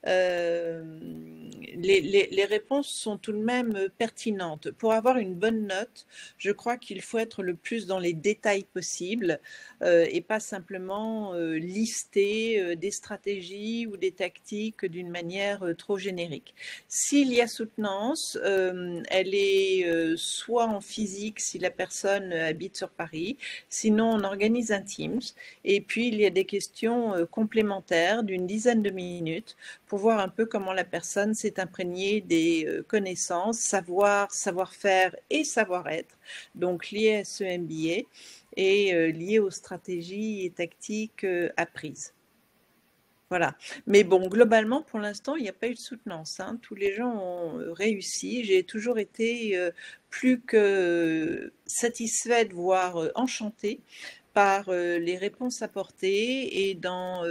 Les réponses sont tout de même pertinentes. Pour avoir une bonne note, je crois qu'il faut être le plus dans les détails possibles et pas simplement lister des stratégies ou des tactiques d'une manière trop générique. S'il y a soutenance, elle est soit en physique si la personne habite sur Paris, sinon on organise un Teams et puis il y a des questions complémentaires d'une dizaine de minutes pour voir un peu comment la personne s'est imprégnée des connaissances, savoir-faire et savoir-être, donc liés à ce MBA et liés aux stratégies et tactiques apprises. Voilà. Mais bon, globalement, pour l'instant, il n'y a pas eu de soutenance. Tous les gens ont réussi. J'ai toujours été plus que satisfaite, voire enchantée par les réponses apportées et dans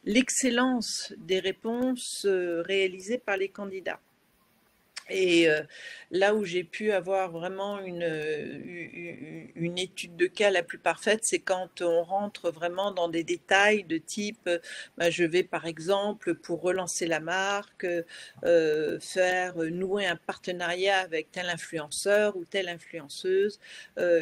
l'excellence des réponses réalisées par les candidats. Et là où j'ai pu avoir vraiment une étude de cas la plus parfaite, c'est quand on rentre vraiment dans des détails de type, je vais par exemple, pour relancer la marque, nouer un partenariat avec tel influenceur ou telle influenceuse,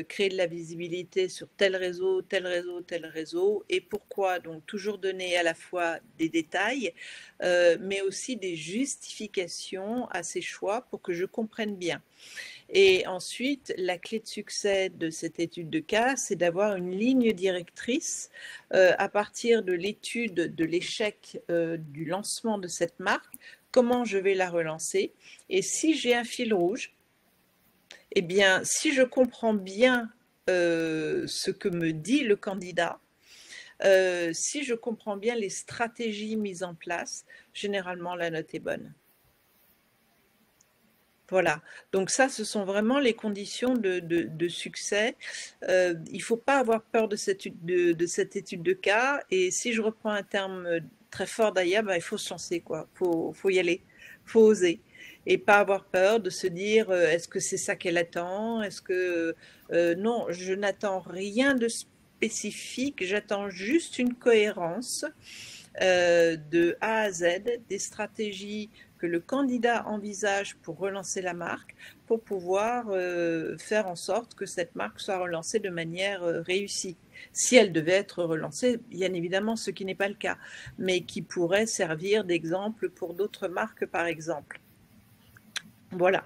créer de la visibilité sur tel réseau, tel réseau, tel réseau, et pourquoi. Donc toujours donner à la fois des détails, mais aussi des justifications à ces choix pour que je comprenne bien. Et ensuite, la clé de succès de cette étude de cas, c'est d'avoir une ligne directrice à partir de l'étude de l'échec du lancement de cette marque, comment je vais la relancer. Et si j'ai un fil rouge, eh bien, si je comprends bien ce que me dit le candidat, si je comprends bien les stratégies mises en place, généralement la note est bonne. Voilà, donc ça, ce sont vraiment les conditions de succès. Il ne faut pas avoir peur de cette étude de cas. Et si je reprends un terme très fort derrière, ben, il faut se lancer, quoi. Faut y aller, faut oser. Et pas avoir peur de se dire est-ce que c'est ça qu'elle attend? Est-ce que non, je n'attends rien de spécifique, j'attends juste une cohérence de A à Z, des stratégies que le candidat envisage pour relancer la marque, pour pouvoir faire en sorte que cette marque soit relancée de manière réussie. Si elle devait être relancée, bien évidemment, ce qui n'est pas le cas, mais qui pourrait servir d'exemple pour d'autres marques, par exemple. Voilà.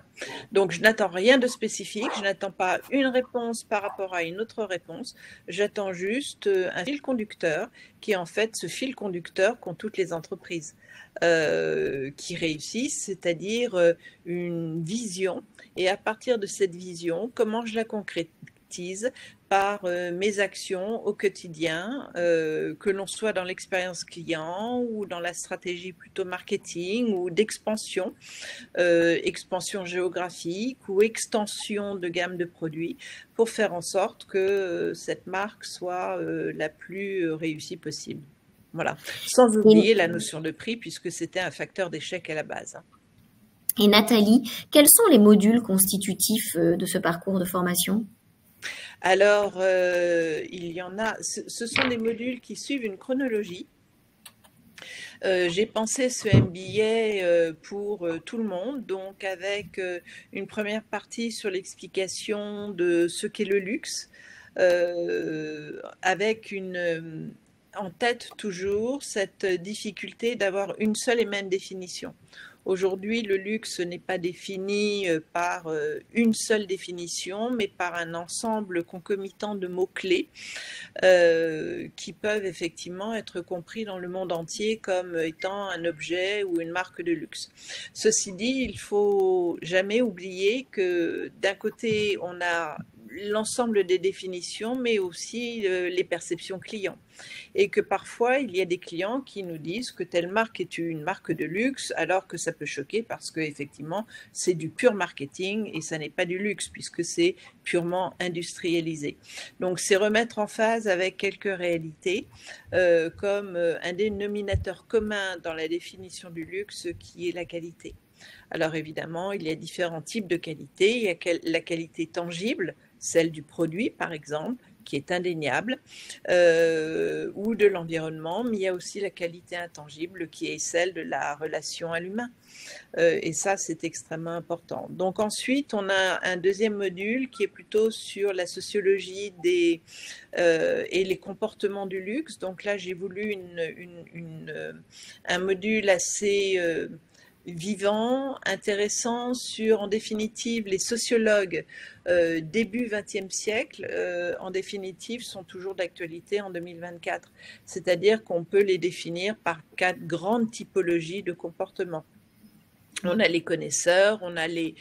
Donc, je n'attends rien de spécifique, je n'attends pas une réponse par rapport à une autre réponse, j'attends juste un fil conducteur qui est en fait ce fil conducteur qu'ont toutes les entreprises qui réussissent, c'est-à-dire une vision, et à partir de cette vision, comment je la concrétise par mes actions au quotidien, que l'on soit dans l'expérience client ou dans la stratégie plutôt marketing ou d'expansion, expansion géographique ou extension de gamme de produits, pour faire en sorte que cette marque soit la plus réussie possible. Voilà, sans oublier la notion de prix puisque c'était un facteur d'échec à la base. Et Nathalie, quels sont les modules constitutifs de ce parcours de formation? Alors, il y en a, ce sont des modules qui suivent une chronologie. J'ai pensé ce MBA pour tout le monde, donc avec une première partie sur l'explication de ce qu'est le luxe, avec en tête toujours cette difficulté d'avoir une seule et même définition. Aujourd'hui, le luxe n'est pas défini par une seule définition, mais par un ensemble concomitant de mots-clés qui peuvent effectivement être compris dans le monde entier comme étant un objet ou une marque de luxe. Ceci dit, il ne faut jamais oublier que d'un côté, on a l'ensemble des définitions, mais aussi les perceptions clients. Et que parfois, il y a des clients qui nous disent que telle marque est une marque de luxe, alors que ça peut choquer parce qu'effectivement, c'est du pur marketing et ça n'est pas du luxe puisque c'est purement industrialisé. Donc, c'est remettre en phase avec quelques réalités, comme un dénominateur commun dans la définition du luxe qui est la qualité. Alors évidemment, il y a différents types de qualité. Il y a la qualité tangible, celle du produit par exemple, qui est indéniable, ou de l'environnement, mais il y a aussi la qualité intangible qui est celle de la relation à l'humain. Et ça, c'est extrêmement important. Donc ensuite, on a un deuxième module qui est plutôt sur la sociologie et les comportements du luxe. Donc là, j'ai voulu un module assez vivant, intéressant sur, en définitive, les sociologues début XXe siècle, en définitive, sont toujours d'actualité en 2024. C'est-à-dire qu'on peut les définir par 4 grandes typologies de comportement. On a les connaisseurs, on a les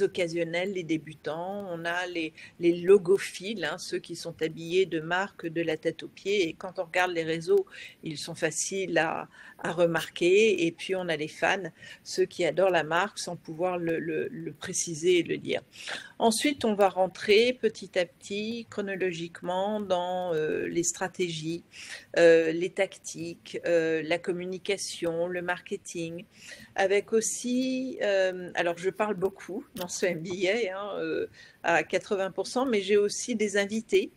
occasionnels, les débutants, on a les logophiles, hein, ceux qui sont habillés de marques de la tête aux pieds. Et quand on regarde les réseaux, ils sont faciles à remarquer. Et puis on a les fans, ceux qui adorent la marque sans pouvoir le préciser et le dire. Ensuite, on va rentrer petit à petit, chronologiquement, dans les stratégies, les tactiques, la communication, le marketing, avec aussi, alors je parle beaucoup dans ce MBA, hein, à 80%, mais j'ai aussi des invités.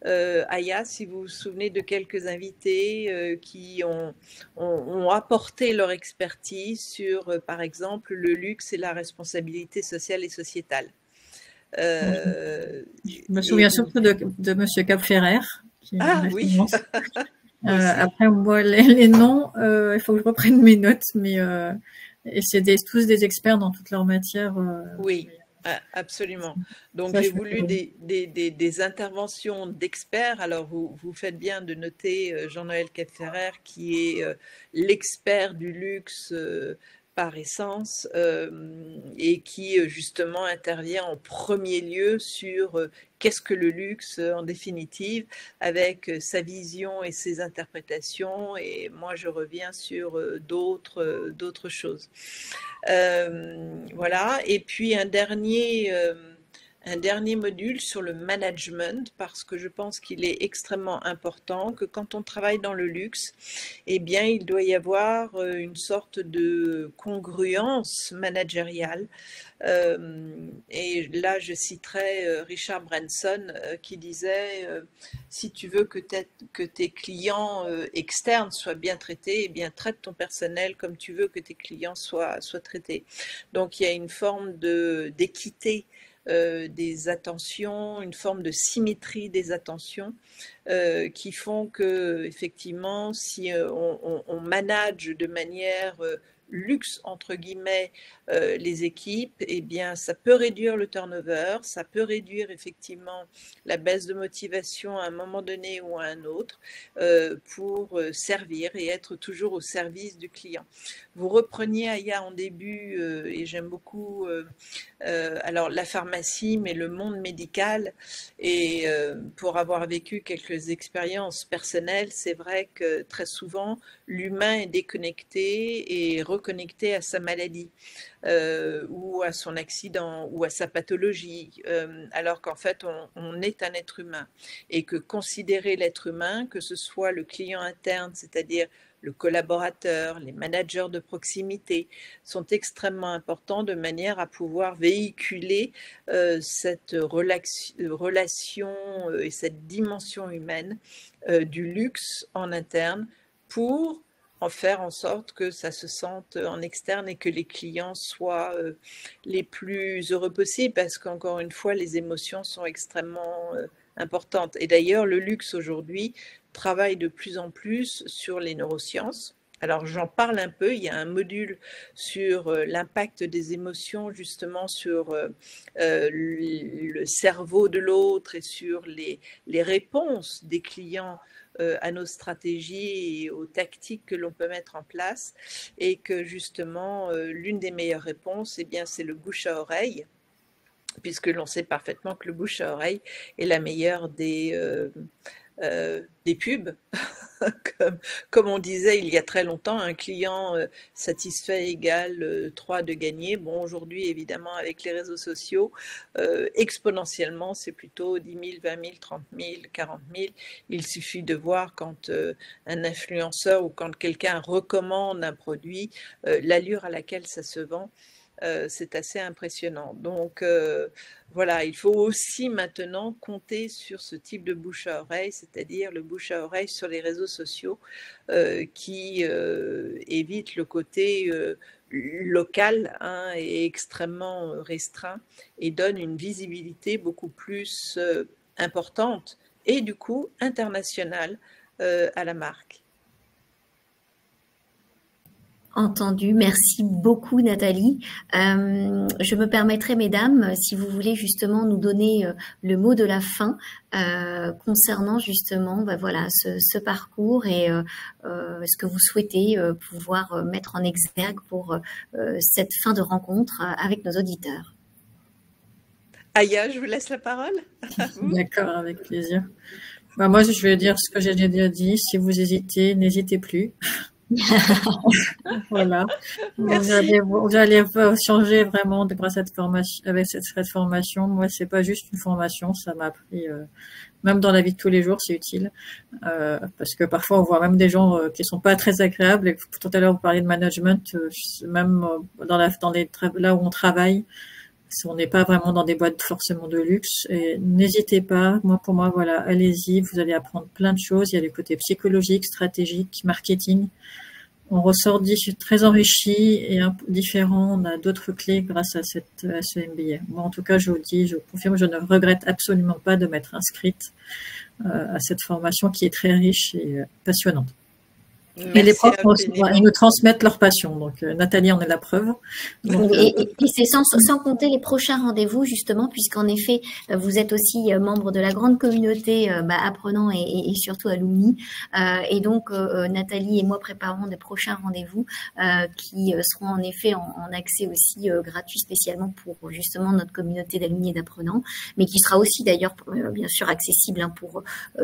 Aya, si vous vous souvenez de quelques invités qui ont apporté leur expertise sur, par exemple, le luxe et la responsabilité sociale et sociétale. Je me souviens surtout de Monsieur Capferrer. Ah oui. Après, moi, les noms, il faut que je reprenne mes notes, mais et c'est tous des experts dans toutes leurs matières. Oui, absolument. Donc j'ai voulu des interventions d'experts. Alors vous faites bien de noter Jean-Noël Capferrer, qui est l'expert du luxe par essence et qui justement intervient en premier lieu sur qu'est-ce que le luxe en définitive, avec sa vision et ses interprétations, et moi je reviens sur d'autres choses. Voilà, et puis un dernier un dernier module sur le management parce que je pense qu'il est extrêmement important que quand on travaille dans le luxe, eh bien, il doit y avoir une sorte de congruence managériale. Et là, je citerai Richard Branson qui disait si tu veux que tes clients externes soient bien traités, eh bien, traite ton personnel comme tu veux que tes clients soient traités. Donc, il y a une forme d'équité des attentions, une forme de symétrie des attentions qui font que, effectivement, si on manage de manière luxe entre guillemets les équipes, eh bien ça peut réduire le turnover, ça peut réduire effectivement la baisse de motivation à un moment donné ou à un autre pour servir et être toujours au service du client. Vous repreniez Aya en début et j'aime beaucoup alors la pharmacie mais le monde médical et pour avoir vécu quelques expériences personnelles, c'est vrai que très souvent l'humain est déconnecté et reconnecté à sa maladie ou à son accident ou à sa pathologie, alors qu'en fait on est un être humain et que considérer l'être humain, que ce soit le client interne, c'est-à-dire le collaborateur, les managers de proximité, sont extrêmement importants de manière à pouvoir véhiculer cette relation et cette dimension humaine du luxe en interne pour en faire en sorte que ça se sente en externe et que les clients soient les plus heureux possibles parce qu'encore une fois, les émotions sont extrêmement importantes. Et d'ailleurs, le luxe aujourd'hui travaille de plus en plus sur les neurosciences. Alors j'en parle un peu, il y a un module sur l'impact des émotions justement sur le cerveau de l'autre et sur les réponses des clients à nos stratégies et aux tactiques que l'on peut mettre en place et que justement l'une des meilleures réponses, eh bien, c'est le bouche à oreille puisque l'on sait parfaitement que le bouche à oreille est la meilleure des pubs. Comme on disait il y a très longtemps, un client satisfait égale 3 de gagné. Bon, aujourd'hui, évidemment, avec les réseaux sociaux, exponentiellement, c'est plutôt 10 000, 20 000, 30 000, 40 000. Il suffit de voir quand un influenceur ou quand quelqu'un recommande un produit, l'allure à laquelle ça se vend. C'est assez impressionnant. Donc voilà, il faut aussi maintenant compter sur ce type de bouche à oreille, c'est-à-dire le bouche à oreille sur les réseaux sociaux qui évite le côté local hein, et extrêmement restreint et donne une visibilité beaucoup plus importante et du coup internationale à la marque. Entendu, merci beaucoup Nathalie. Je me permettrai, mesdames, si vous voulez justement nous donner le mot de la fin concernant justement voilà, ce parcours et ce que vous souhaitez pouvoir mettre en exergue pour cette fin de rencontre avec nos auditeurs. Aya, je vous laisse la parole. D'accord, avec plaisir. Bah, moi, je vais dire ce que j'ai déjà dit. Si vous hésitez, n'hésitez plus. Voilà. Vous allez changer vraiment grâce à cette formation, avec cette formation. Moi, c'est pas juste une formation, ça m'a appris, même dans la vie de tous les jours, c'est utile, parce que parfois on voit même des gens qui sont pas très agréables. Et tout à l'heure, vous parliez de management, même là où on travaille, on n'est pas vraiment dans des boîtes forcément de luxe. Et n'hésitez pas. Pour moi, voilà, allez-y. Vous allez apprendre plein de choses. Il y a les côtés psychologiques, stratégiques, marketing. On ressort d'ici très enrichi et un peu différent. On a d'autres clés grâce à ce MBA. Moi, en tout cas, je vous dis, je confirme, je ne regrette absolument pas de m'être inscrite à cette formation qui est très riche et passionnante. Merci. Et les profs ils nous transmettent leur passion. Donc, Nathalie en est la preuve. Donc, et c'est sans compter les prochains rendez-vous, justement, puisqu'en effet, vous êtes aussi membre de la grande communauté apprenants et surtout alumni. Et donc, Nathalie et moi préparons de prochains rendez-vous qui seront en effet en accès aussi gratuit spécialement pour justement notre communauté d'alumni et d'apprenants, mais qui sera aussi d'ailleurs bien sûr accessible pour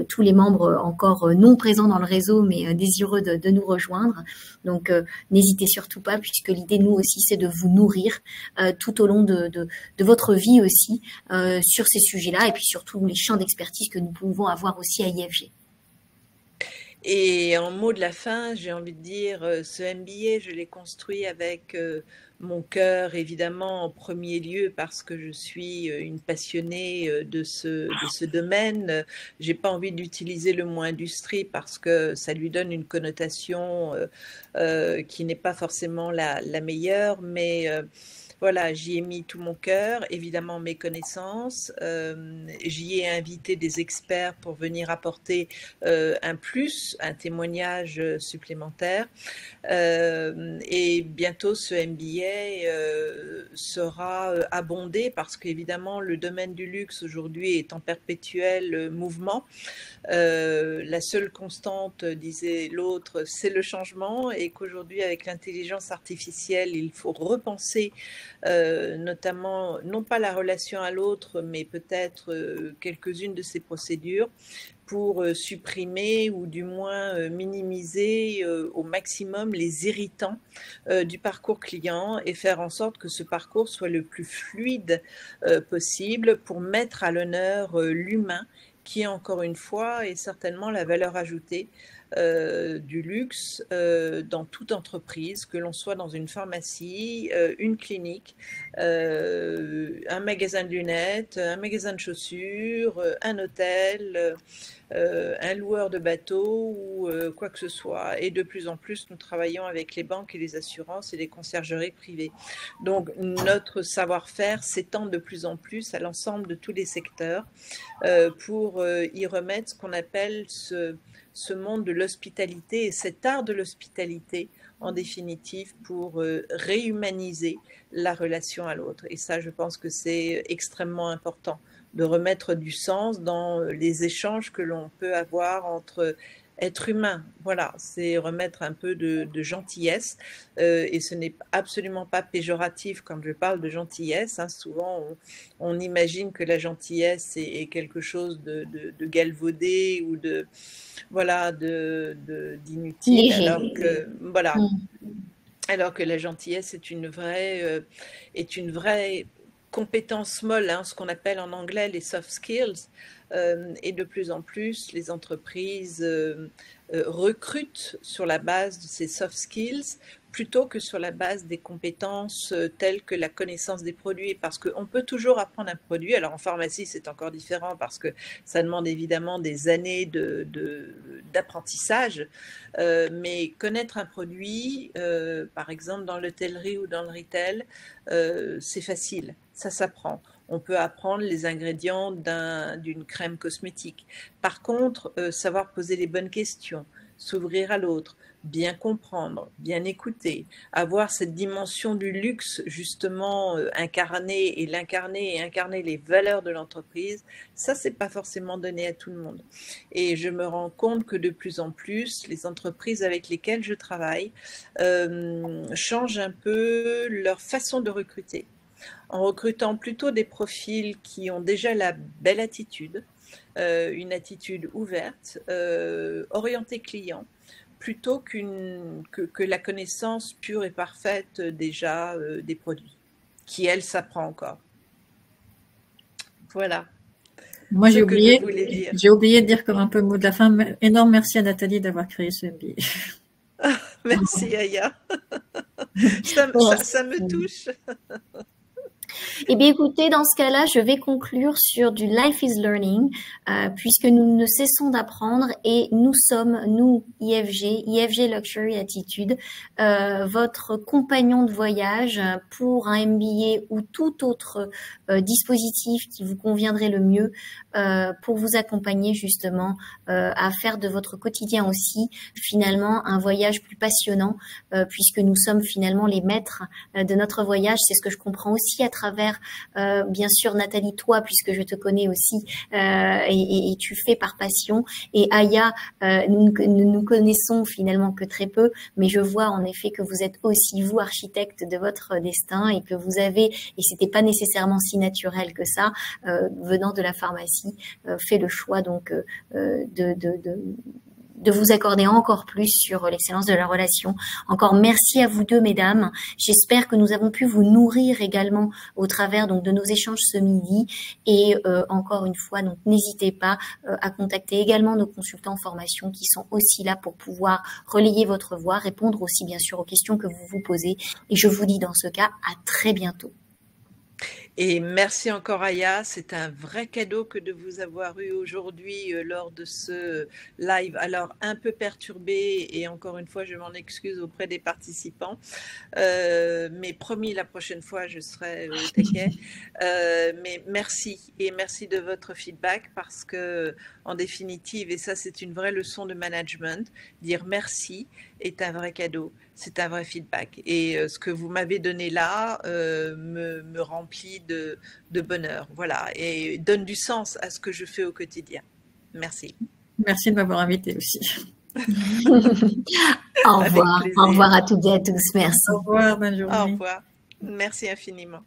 tous les membres encore non présents dans le réseau, mais désireux de nous rejoindre. Donc, n'hésitez surtout pas, puisque l'idée, nous aussi, c'est de vous nourrir tout au long de votre vie aussi sur ces sujets-là, et puis surtout les champs d'expertise que nous pouvons avoir aussi à IFG. Et en mot de la fin, j'ai envie de dire, ce MBA, je l'ai construit avec mon cœur, évidemment, en premier lieu, parce que je suis une passionnée de ce domaine. J'ai pas envie d'utiliser le mot industrie parce que ça lui donne une connotation qui n'est pas forcément la meilleure, mais voilà, j'y ai mis tout mon cœur, évidemment mes connaissances. J'y ai invité des experts pour venir apporter un plus, un témoignage supplémentaire. Et bientôt, ce MBA sera abondé parce qu'évidemment, le domaine du luxe aujourd'hui est en perpétuel mouvement. La seule constante, disait l'autre, c'est le changement, et qu'aujourd'hui, avec l'intelligence artificielle, il faut repenser notamment, non pas la relation à l'autre, mais peut-être quelques-unes de ces procédures pour supprimer ou du moins minimiser au maximum les irritants du parcours client et faire en sorte que ce parcours soit le plus fluide possible pour mettre à l'honneur l'humain, qui encore une fois est certainement la valeur ajoutée du luxe dans toute entreprise, que l'on soit dans une pharmacie, une clinique, un magasin de lunettes, un magasin de chaussures, un hôtel, un loueur de bateau ou quoi que ce soit. Et de plus en plus, nous travaillons avec les banques et les assurances et les conciergeries privées. Donc, notre savoir-faire s'étend de plus en plus à l'ensemble de tous les secteurs pour y remettre ce qu'on appelle ce monde de l'hospitalité et cet art de l'hospitalité, en définitive, pour réhumaniser la relation à l'autre. Et ça, je pense que c'est extrêmement important, de remettre du sens dans les échanges que l'on peut avoir entre êtres humains. Voilà, c'est remettre un peu de gentillesse, et ce n'est absolument pas péjoratif quand je parle de gentillesse. Hein. Souvent, on imagine que la gentillesse est quelque chose de galvaudé ou voilà, d'inutile, voilà. Alors que la gentillesse est une vraie compétence molle, hein, ce qu'on appelle en anglais les soft skills. Et de plus en plus, les entreprises recrutent sur la base de ces soft skills plutôt que sur la base des compétences telles que la connaissance des produits, parce qu'on peut toujours apprendre un produit. Alors en pharmacie, c'est encore différent parce que ça demande évidemment des années d'apprentissage, mais connaître un produit, par exemple dans l'hôtellerie ou dans le retail, c'est facile, ça s'apprend. On peut apprendre les ingrédients d'une crème cosmétique. Par contre, savoir poser les bonnes questions, s'ouvrir à l'autre, bien comprendre, bien écouter, avoir cette dimension du luxe justement incarner les valeurs de l'entreprise, ça c'est pas forcément donné à tout le monde. Et je me rends compte que de plus en plus, les entreprises avec lesquelles je travaille changent un peu leur façon de recruter, en recrutant plutôt des profils qui ont déjà la belle attitude, une attitude ouverte, orientée client, plutôt que la connaissance pure et parfaite déjà des produits, qui elle s'apprend encore. Voilà. Moi j'ai oublié de dire comme un peu le mot de la fin, énorme merci à Nathalie d'avoir créé ce MBA. Merci Aya. ça me touche. Eh bien, écoutez, dans ce cas-là, je vais conclure sur du Life is Learning, puisque nous ne cessons d'apprendre et nous sommes, nous, IFG Luxury Attitude, votre compagnon de voyage pour un MBA ou tout autre dispositif qui vous conviendrait le mieux pour vous accompagner justement à faire de votre quotidien aussi finalement un voyage plus passionnant, puisque nous sommes finalement les maîtres de notre voyage. C'est ce que je comprends aussi à travers, bien sûr, Nathalie, toi, puisque je te connais aussi, et tu fais par passion. Et Aya, nous nous connaissons finalement que très peu, mais je vois en effet que vous êtes aussi, vous, architecte de votre destin et que vous avez, et c'était pas nécessairement si naturel que ça, venant de la pharmacie, fait le choix donc de vous accorder encore plus sur l'excellence de la relation. Encore merci à vous deux, mesdames. J'espère que nous avons pu vous nourrir également au travers donc de nos échanges ce midi. Et encore une fois, donc n'hésitez pas à contacter également nos consultants en formation qui sont aussi là pour pouvoir relayer votre voix, répondre aussi bien sûr aux questions que vous vous posez. Et je vous dis dans ce cas à très bientôt. Et merci encore Aya, c'est un vrai cadeau que de vous avoir eu aujourd'hui lors de ce live. Alors un peu perturbé et encore une fois je m'en excuse auprès des participants, mais promis la prochaine fois je serai au taquet. Mais merci et merci de votre feedback parce que en définitive, et ça c'est une vraie leçon de management, dire merci est un vrai cadeau. C'est un vrai feedback. Et ce que vous m'avez donné là me remplit de bonheur. Voilà. Et donne du sens à ce que je fais au quotidien. Merci. Merci de m'avoir invité aussi. Au revoir. Au revoir à toutes et à tous. Merci. Au revoir, bonne journée. Au revoir. Merci infiniment.